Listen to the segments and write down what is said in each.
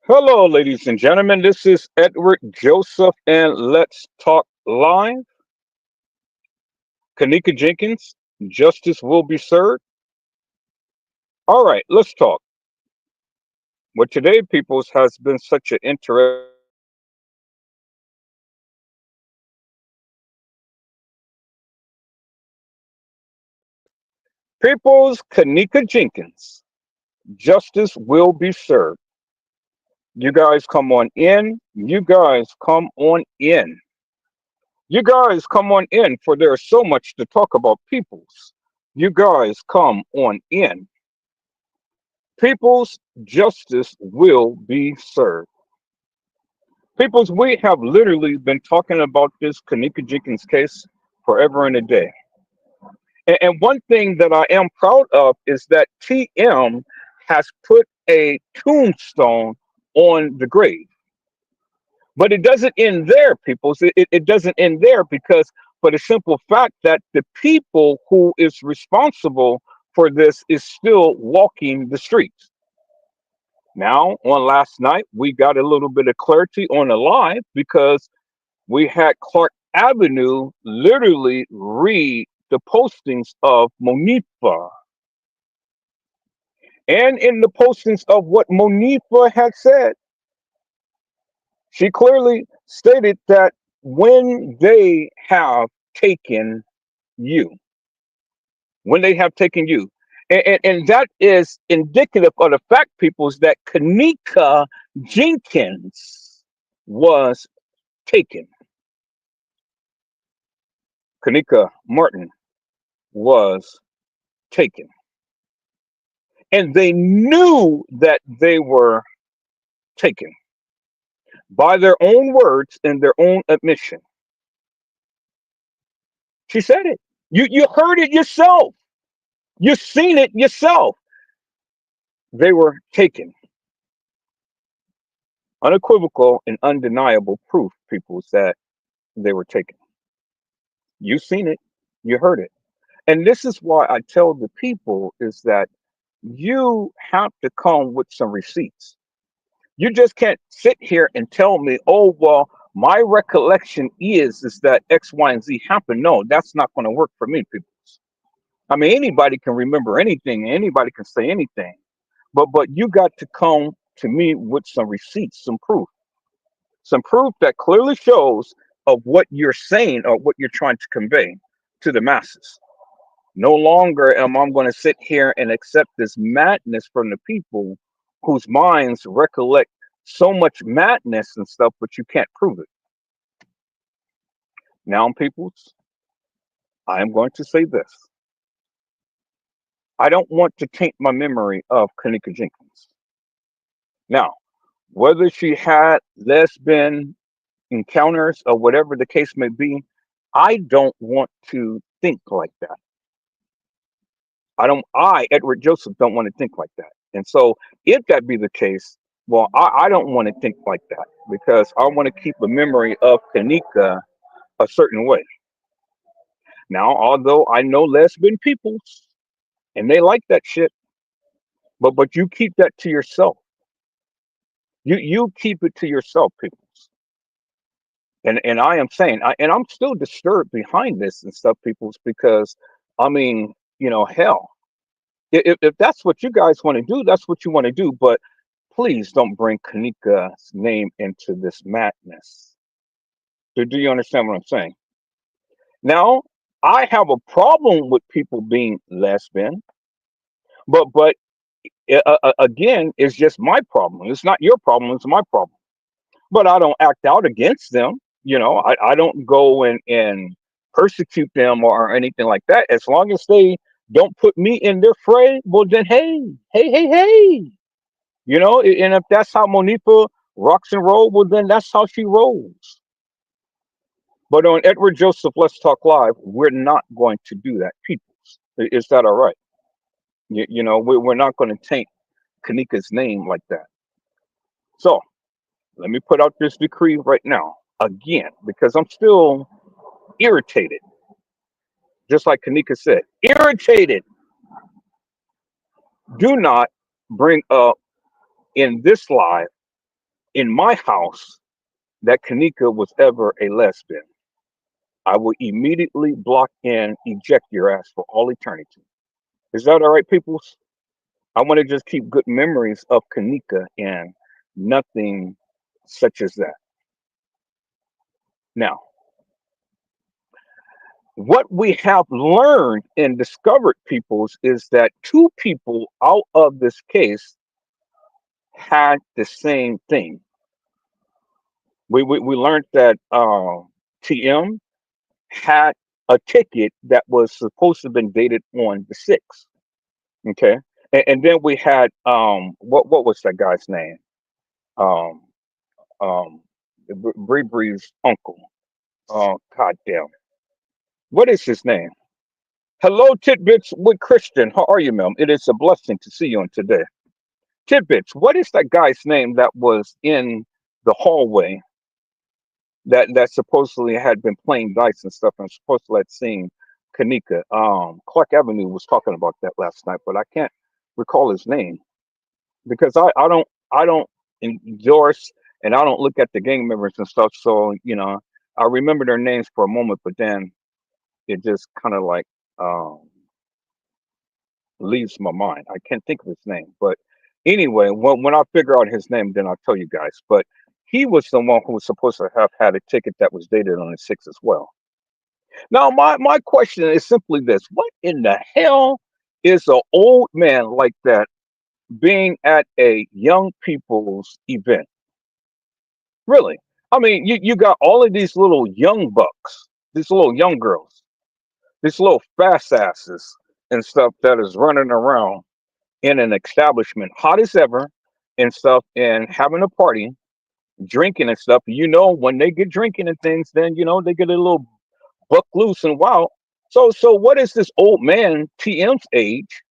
Hello, ladies and gentlemen. This is Edward Joseph, and let's talk live. Kanika Jenkins, justice will be served. All right, let's talk. What today, peoples, has been such an interesting topic. Peoples, Kanika Jenkins, justice will be served. You guys come on in. You guys come on in. You guys come on in, for there's so much to talk about, peoples. You guys come on in. People's justice will be served. People's, we have literally been talking about this Kanika Jenkins case forever and a day. And one thing that I am proud of is that TM has put a tombstone on the grave. But it doesn't end there, peoples. It doesn't end there because for the simple fact that the people who is responsible for this is still walking the streets. Now, on last night, we got a little bit of clarity on the live because we had Clark Avenue literally read the postings of Monifa. And in the postings of what Monifa had said, she clearly stated that when they have taken you, when they have taken you, and that is indicative of the fact, peoples, that Kanika Jenkins was taken. Kanika Martin was taken. And they knew that they were taken by their own words and their own admission. She said it. You heard it yourself. You seen it yourself. They were taken. Unequivocal and undeniable proof, people, that they were taken. You seen it. You heard it. And this is why I tell the people is that you have to come with some receipts. You just can't sit here and tell me, oh, well, my recollection is that X, Y, and Z happened. No, that's not going to work for me, people. I mean, anybody can remember anything, anybody can say anything. But you got to come to me with some receipts, some proof that clearly shows of what you're saying or what you're trying to convey to the masses. No longer am I going to sit here and accept this madness from the people whose minds recollect so much madness and stuff, but you can't prove it. Now, peoples, I am going to say this. I don't want to taint my memory of Kanika Jenkins. Now, whether she had lesbian encounters or whatever the case may be, I don't want to think like that. Edward Joseph, don't want to think like that. And so, if that be the case, well, I don't want to think like that because I want to keep a memory of Kanika a certain way. Now, although I know lesbian peoples and they like that shit, but you keep that to yourself. You keep it to yourself, peoples. And I am saying, and I'm still disturbed behind this and stuff, peoples, because I mean, hell, if that's what you guys want to do, that's what you want to do. But please don't bring Kanika's name into this madness. Do you understand what I'm saying? Now, I have a problem with people being lesbian, but again, it's just my problem. It's not your problem. It's my problem. But I don't act out against them. I don't go and persecute them or anything like that. As long as they don't put me in their fray, well, then, hey, hey, hey, hey. And if that's how Monifa rocks and roll, well, then that's how she rolls. But on Edward Joseph Let's Talk Live, we're not going to do that. People, is that all right? We're not going to taint Kanika's name like that. So let me put out this decree right now again because I'm still irritated. Just like Kanika said, irritated. Do not bring up in this live in my house that Kanika was ever a lesbian, I will immediately block and eject your ass for all eternity. Is that all right, peoples? I want to just keep good memories of Kanika and nothing such as that. Now, what we have learned and discovered, peoples, is that two people out of this case had the same thing. We learned that TM had a ticket that was supposed to have been dated on the 6th. Okay. And then we had what was that guy's name? Um um Bree Bree's uncle. God damn. What is his name? Hello, Tidbits with Christian. How are you, ma'am? It is a blessing to see you on today. Tidbits, what is that guy's name that was in the hallway that supposedly had been playing dice and stuff and supposedly had seen Kanika? Clark Avenue was talking about that last night, but I can't recall his name because I don't endorse and I don't look at the gang members and stuff. So I remember their names for a moment, but then it just kind of like um, leaves my mind. I can't think of his name, but anyway, when I figure out his name, then I'll tell you guys. But he was the one who was supposed to have had a ticket that was dated on the 6th as well. Now, my question is simply this: what in the hell is an old man like that being at a young people's event? Really? I mean, you got all of these little young bucks, these little young girls, these little fast asses and stuff that is running around in an establishment, hot as ever, and stuff, and having a party, drinking and stuff. When they get drinking and things, then they get a little buck loose and wild. So what is this old man TM's age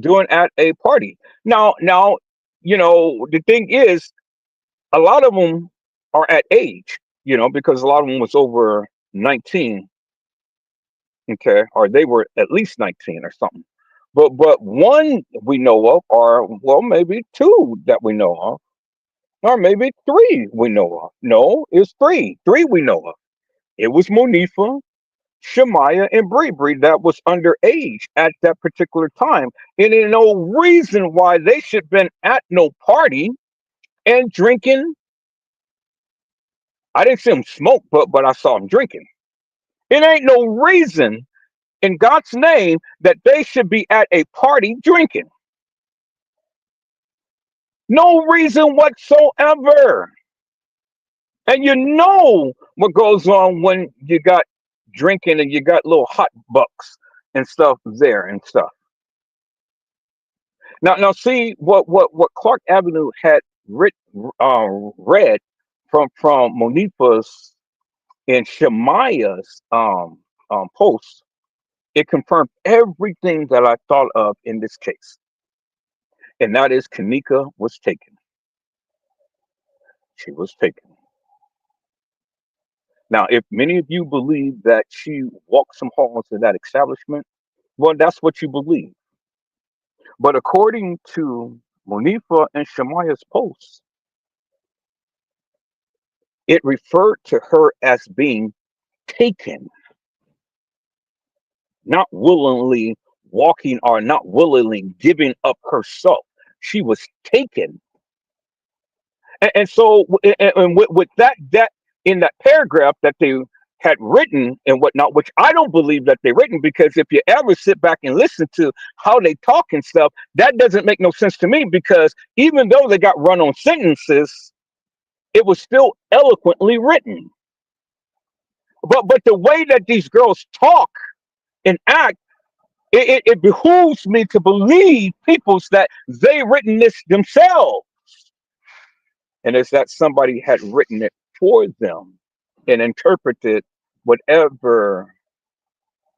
doing at a party? Now, the thing is, a lot of them are at age, because a lot of them was over 19, okay, or they were at least 19 or something. But one we know of, or well, maybe two that we know of, or maybe three we know of. No, it's three. Three we know of. It was Monifa, Shemaya, and Bree Bree that was underage at that particular time. And there's no reason why they should have been at no party and drinking. I didn't see them smoke, but I saw them drinking. It ain't no reason in God's name that they should be at a party drinking. No reason whatsoever. And you know what goes on when you got drinking and you got little hot bucks and stuff there and stuff. Now see what Clark Avenue had read from Monifa's and Shemaya's post. It confirmed everything that I thought of in this case, and that is Kanika was taken. She was taken. Now, if many of you believe that she walked some halls in that establishment, well, that's what you believe. But according to Monifa and Shemaya's posts, it referred to her as being taken, not willingly walking or not willingly giving up herself. She was taken. And so, and with that in that paragraph that they had written and whatnot, which I don't believe that they written, because if you ever sit back and listen to how they talk and stuff, that doesn't make no sense to me, because even though they got run on sentences, it was still eloquently written. But the way that these girls talk and act, it behooves me to believe peoples that they written this themselves, and it's that somebody had written it for them and interpreted whatever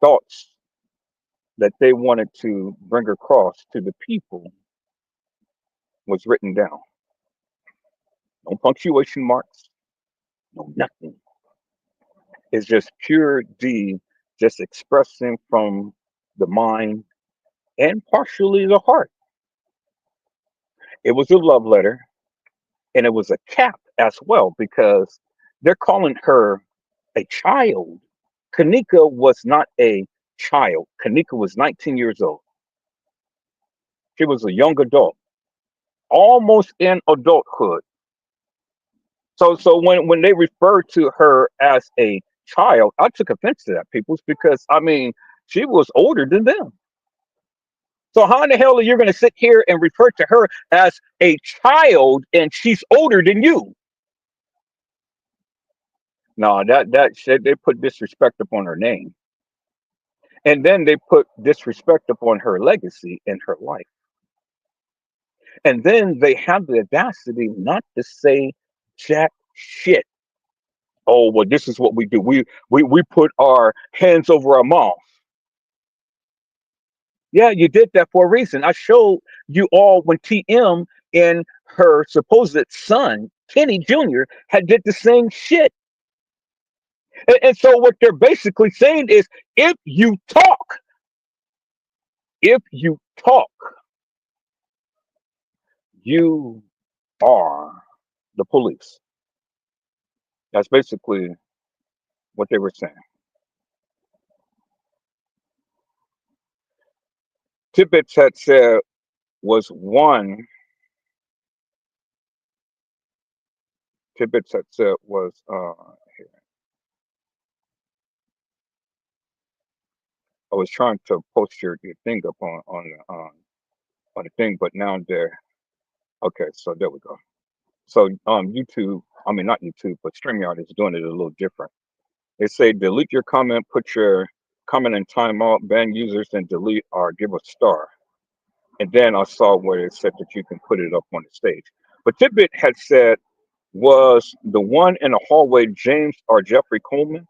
thoughts that they wanted to bring across to the people was written down. No punctuation marks, no nothing. It's just pure D, just expressing from the mind and partially the heart. It was a love letter. and it was a cap as well because they're calling her a child. Kanika was not a child. Kanika was 19 years old. She was a young adult, almost in adulthood. So when they referred to her as a child, I took offense to that, peoples, because I mean she was older than them. So how in the hell are you going to sit here and refer to her as a child and she's older than you? No, that shit, they put disrespect upon her name, and then they put disrespect upon her legacy in her life, and then they have the audacity not to say jack shit. Oh well, this is what we do. We put our hands over our mouth. Yeah, you did that for a reason. I showed you all when TM and her supposed son Kenny Jr. had did the same shit. And so what they're basically saying is if you talk, if you talk, you are the police. That's basically what they were saying. Tibbetts had said was one. Tibbetts had said was here. I was trying to post your thing up on the thing, but now they're okay. So there we go. So YouTube, I mean not YouTube, but StreamYard is doing it a little different. They say delete your comment, put your comment in timeout, ban users, and delete or give a star. And then I saw where it said that you can put it up on the stage. But Tidbit had said was the one in the hallway James or Jeffrey Coleman.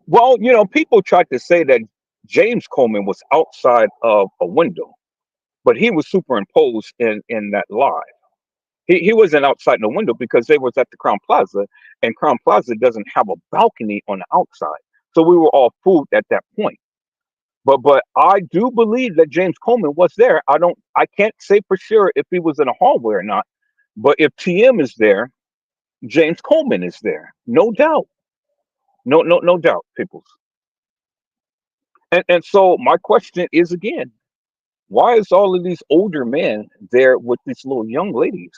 Well, people tried to say that James Coleman was outside of a window, but he was superimposed in that live. He wasn't outside the window because they was at the Crown Plaza, and Crown Plaza doesn't have a balcony on the outside. So we were all fooled at that point. But I do believe that James Coleman was there. I can't say for sure if he was in a hallway or not. But if TM is there, James Coleman is there. No doubt. No doubt, peoples. And so my question is again, why is all of these older men there with these little young ladies?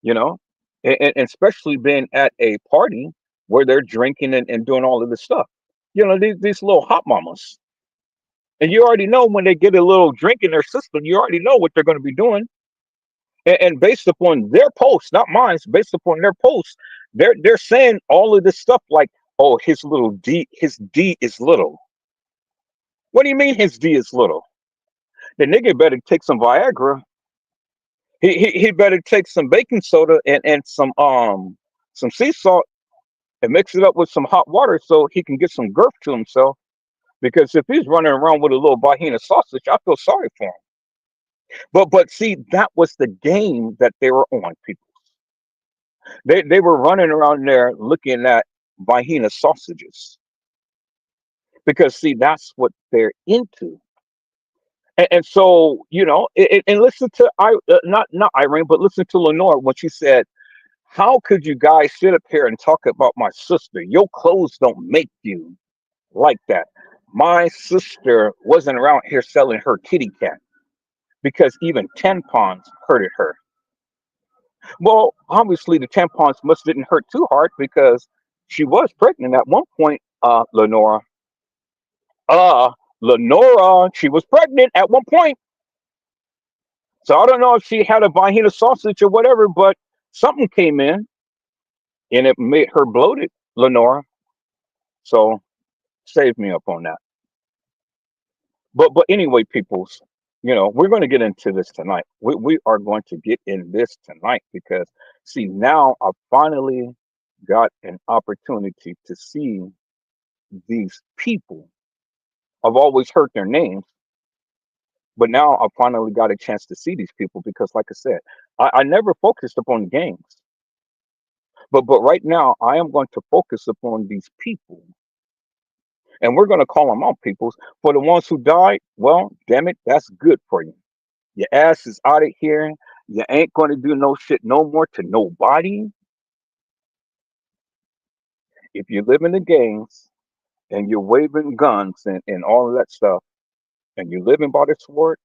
You know? And especially being at a party where they're drinking and doing all of this stuff. These little hot mamas. And you already know when they get a little drink in their system, you already know what they're going to be doing. And based upon their posts, not mine, based upon their posts, they're saying all of this stuff like, "Oh, his D is little." What do you mean his D is little? The nigga better take some Viagra. He better take some baking soda and some sea salt and mix it up with some hot water so he can get some girth to himself. Because if he's running around with a little Bahina sausage, I feel sorry for him. But see, that was the game that they were on, people. They were running around there looking at Bahina sausages because see, that's what they're into. And so and listen to not Irene, but listen to Lenore when she said, "How could you guys sit up here and talk about my sister? Your clothes don't make you like that. My sister wasn't around here selling her kitty cat because even tampons hurted her." Well, obviously the tampons must didn't hurt too hard because she was pregnant at one point. Lenora. Lenora, she was pregnant at one point. So I don't know if she had a Vienna sausage or whatever, but something came in and it made her bloated, Lenora. So save me up on that. But anyway, peoples, we're going to get into this tonight. We are going to get in this tonight because see now I finally got an opportunity to see these people. I've always heard their names, but now I finally got a chance to see these people because, like I said, I never focused upon the games, but right now I am going to focus upon these people, and we're going to call them out, peoples. For the ones who died, well, damn it, that's good for you. Your ass is out of here. You ain't going to do no shit no more to nobody. If you live in the gangs and you're waving guns and all of that stuff, and you're living by the sword,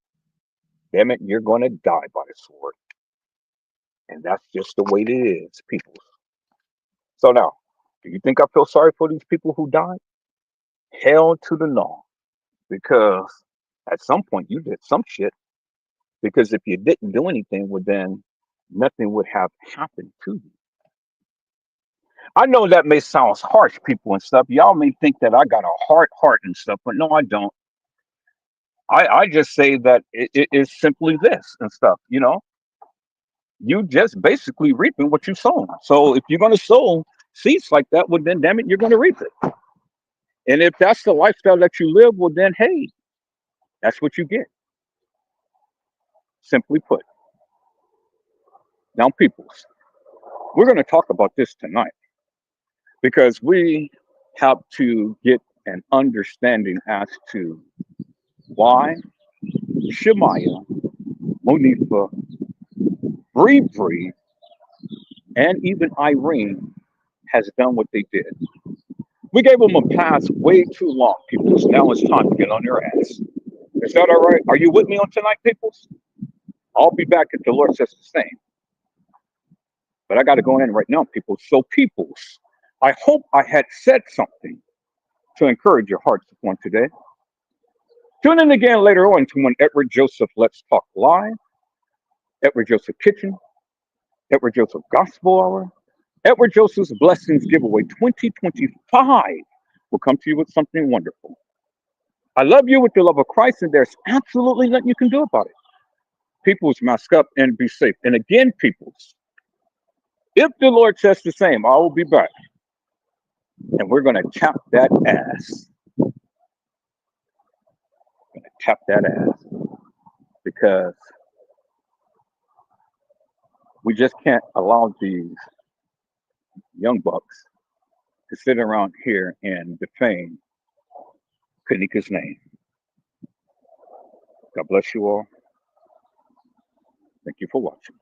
damn it, you're going to die by the sword. And that's just the way it is, people. So now, do you think I feel sorry for these people who died? Hell to the no. Because at some point you did some shit. Because if you didn't do anything, well, then nothing would have happened to you. I know that may sound harsh, people and stuff. Y'all may think that I got a hard heart and stuff, but no, I don't. I just say that it is simply this and stuff. You just basically reaping what you sow. So if you're going to sow seeds like that, well, then damn it, you're going to reap it. And if that's the lifestyle that you live, well, then hey, that's what you get. Simply put. Now, peoples, we're going to talk about this tonight because we have to get an understanding as to why Shemaiah, Monifa, Bree, and even Irene has done what they did. We gave them a pass way too long, peoples. Now it's time to get on their ass. Is that all right? Are you with me on tonight, peoples? I'll be back if the Lord says the same. But I got to go in right now, people. So, peoples, I hope I had said something to encourage your hearts on today. Tune in again later on to when Edward Joseph Let's Talk Live, Edward Joseph Kitchen, Edward Joseph Gospel Hour, Edward Joseph's Blessings Giveaway 2025 will come to you with something wonderful. I love you with the love of Christ, and there's absolutely nothing you can do about it. Peoples, mask up and be safe. And again, peoples, if the Lord says the same, I will be back. And we're going to tap that ass. Tap that ass. Because we just can't allow these young bucks to sit around here and defame Kanika's name. God bless you all. Thank you for watching.